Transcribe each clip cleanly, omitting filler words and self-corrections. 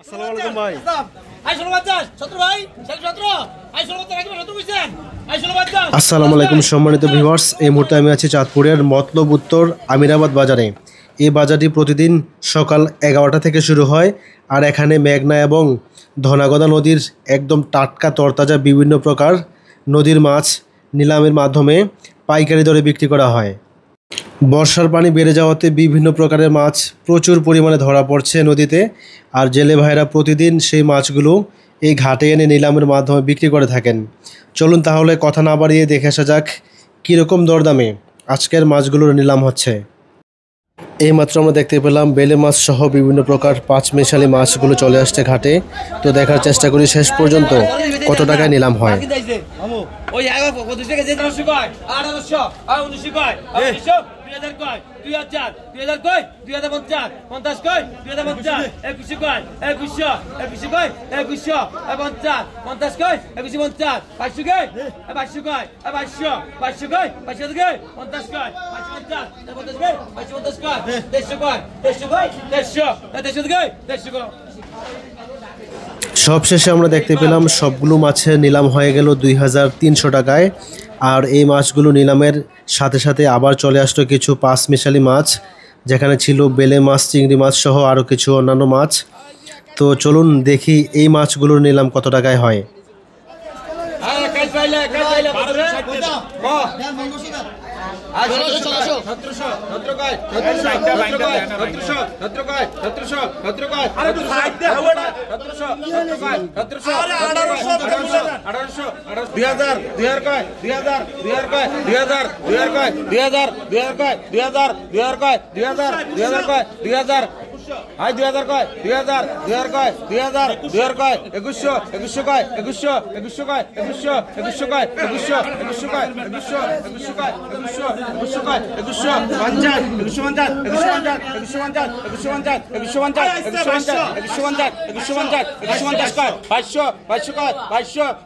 আসসালামু আলাইকুম ভাই। আসসালামু আলাইকুম সম্মানিত ভিউয়ার্স, এই মুহূর্তে আমি আছি চাঁদপুরের মতলব উত্তর আমিরাবাদ বাজারে। এই বাজারটি প্রতিদিন সকাল 11টা থেকে শুরু হয়, আর এখানে মেঘনা এবং ধনাগদা নদীর একদম টাটকা তরতাজা বিভিন্ন প্রকার নদীর মাছ নিলামের মাধ্যমে পাইকারি দরে বিক্রি করা হয়। বর্ষার পানি বেড়ে যাওয়াতে বিভিন্ন প্রকারের মাছ প্রচুর পরিমাণে ধরা পড়ছে নদীতে, আর জেলে ভাইরা প্রতিদিন সেই মাছগুলো এই ঘাটে এনে নিলামের মাধ্যমে বিক্রি করে থাকেন। চলুন তাহলে কথা না বাড়িয়ে দেখে আসা যাক কীরকম দরদামে আজকের মাছগুলোর নিলাম হচ্ছে। এইমাত্র আমরা দেখতে পেলাম বেলে মাছ সহ বিভিন্ন প্রকার পাঁচমিশালি মাছগুলো চলে আসছে ঘাটে। তো দেখার চেষ্টা করি শেষ পর্যন্ত কত টাকায় নিলাম হয়। সবশেষে আমরা দেখতে পেলাম সবগুলো মাছের নিলাম হয়ে গেল 2300 টাকায়। আর এই মাছগুলো নিলামের সাথে সাথে আবার চলে আসলো কিছু পাঁচমিশালি মাছ, যেখানে ছিল বেলে মাছ, চিংড়ি মাছ সহ আরও কিছু অন্যান্য মাছ। তো চলুন দেখি এই মাছগুলোর নিলাম কত টাকায় হয়। আই 2000 কয় 2000 কয় 2000 কয় 2100 কয় 2100 কয় 2100 কয় 2100 কয় 2100 কয় 2100 কয় 50 2150 কয় 500 কয় 550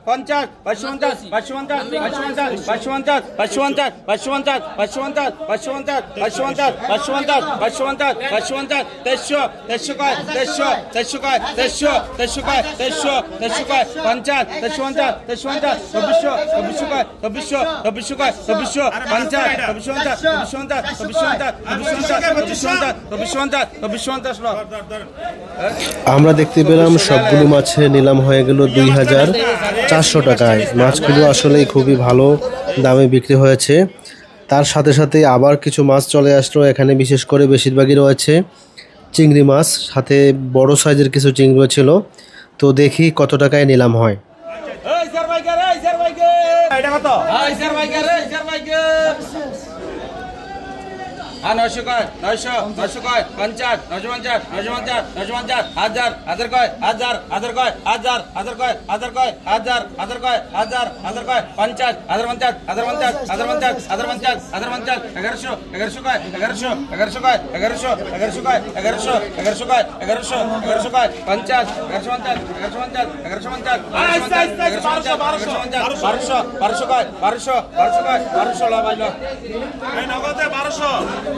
তেইশশো কয় 2300 কয় 2300 কয় 2300 কয় 50 2400 কয় 2400 কয় 50 আমরা দেখতে পেলাম সবগুলো মাছের নিলাম হয়ে গেল 2400 টাকায়। মাছগুলো আসলেই খুবই ভালো দামে বিক্রি হয়েছে। তার সাথে সাথে আবার কিছু মাছ চলে আসলো এখানে, বিশেষ করে বেশিরভাগই রয়েছে চিংড়ি মাছ, সাথে বড় সাইজের কিছু চিংড়ি ছিল। তো দেখি কত টাকায় নিলাম হয়। নয়শো কয় 900 কয় 50 950 হাজার কয় হাজার কয় হাজার কয় 50 1100 কয় 1100 কয় 1100 কয় 50 1200 কয় 1200 লাভ আইলো এই নগদে 1200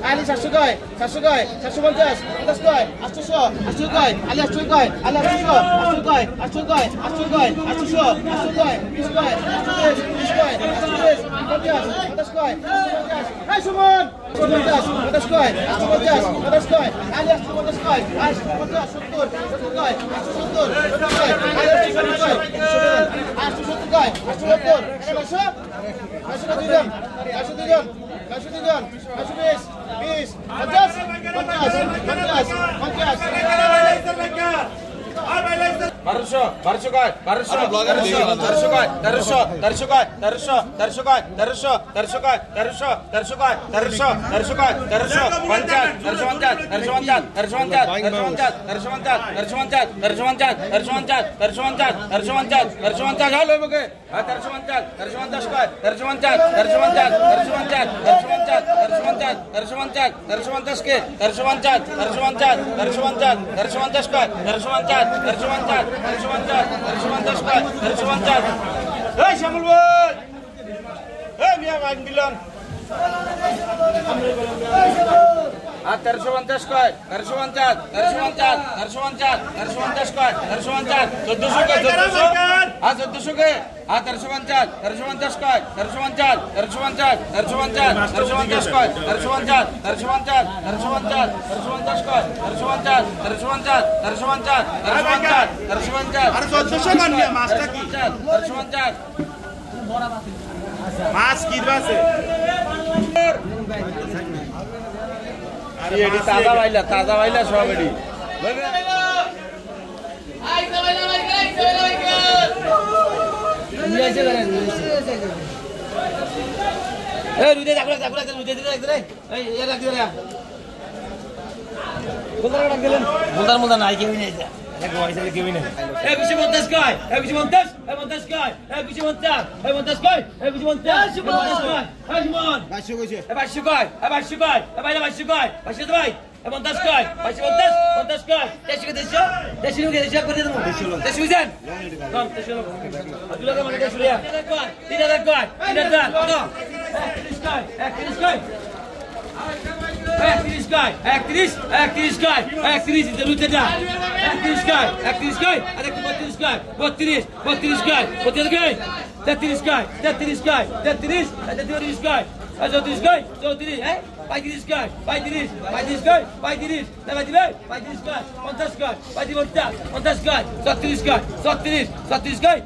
Ali 700 koi 750 50 koi 800 koi Ali 800 koi 800 koi 800 koi 20 koi 50 koi Hai Suman 50 koi Ali 50 koi 70 koi 870 koi 1200 কয় 1300 কয় 1300 কয় 1300 কয় 1300 কয় 1300 কয় 1300 কয় 1350 এই শ্যামল ভাই 1 মিলিয়ন আর 1350 কয় 1350 1350 1350 1350 কয় 1350 1400 কয় 1400 আর 1400 কে আর 1350 1350 কয় 1350 1350 1350 1350 কয় 1350 1350 1350 1350 কয় 1350 1350 1350 1350 1350 আর 1400 মান নিয়া মাছটা কি 1350 মাছ কি আছে এডি তাজা বাইলা সব এডি এই রুদে জাগুলা রুদে দিলে এই এর রাখ দিরা বলদার নাই কেউ নেই দেখো আইসা কেউ নেই এই 250 কয় এই 250 এই 50 কয় এই 250 এই 50 কয় এই 250 কয় এই জীবন 500 কইছে এই 500 কয় এই 500 কয় এই ভাই 500 কয় 500 ভাই এই 50 কয় 50 কয় 100 করে দেবো 100 বুঝেন কম 100 আদুলা কা মানে 100 রিয়া 3000 কয় 3000 কত 31 কয় 31 কয় 31 কয় 31 কয় 31 ইতে লুতে যা 31 কয় 31 কয় আর 32 কয় 32 কয় 32 কয় 33 কয় 33 কয় 33 33 কয় 34 কয় 34 হ্যাঁ 35 কয় 35 কয় 35 দাবা দিবে 35 কয় 50 কয় 50 কয় 36 কয় 36 কয়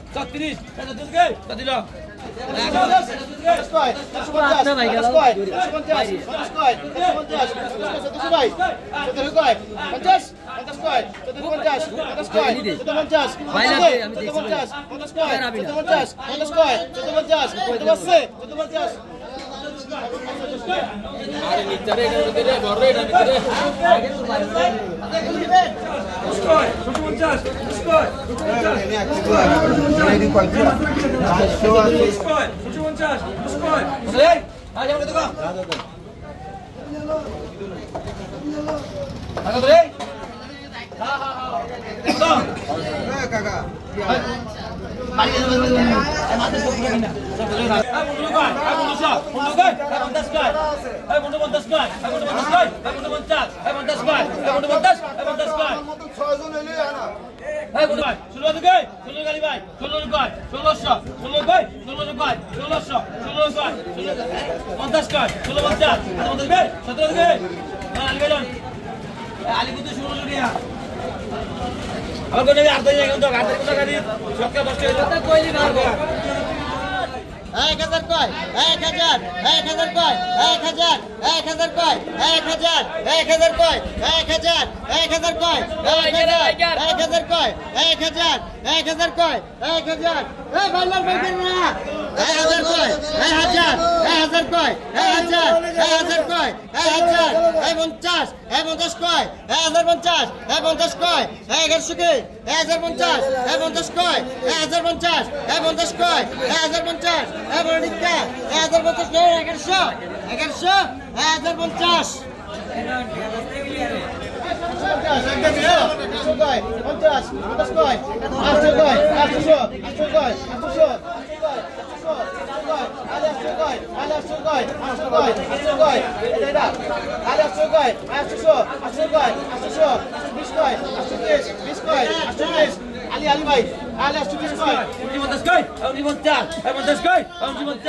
36 কয় 37 Ali ভাই Ali 20 কয় 50 কয় 50 কয় 50 কয়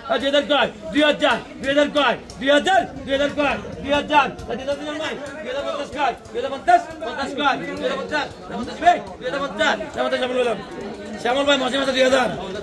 2000 কয় 2000 কয় 2000 কয় 2000 ভাই 2050 কয় 2050 কয় 2050 শ্যামল ভাই মাঝে মাঝে 2000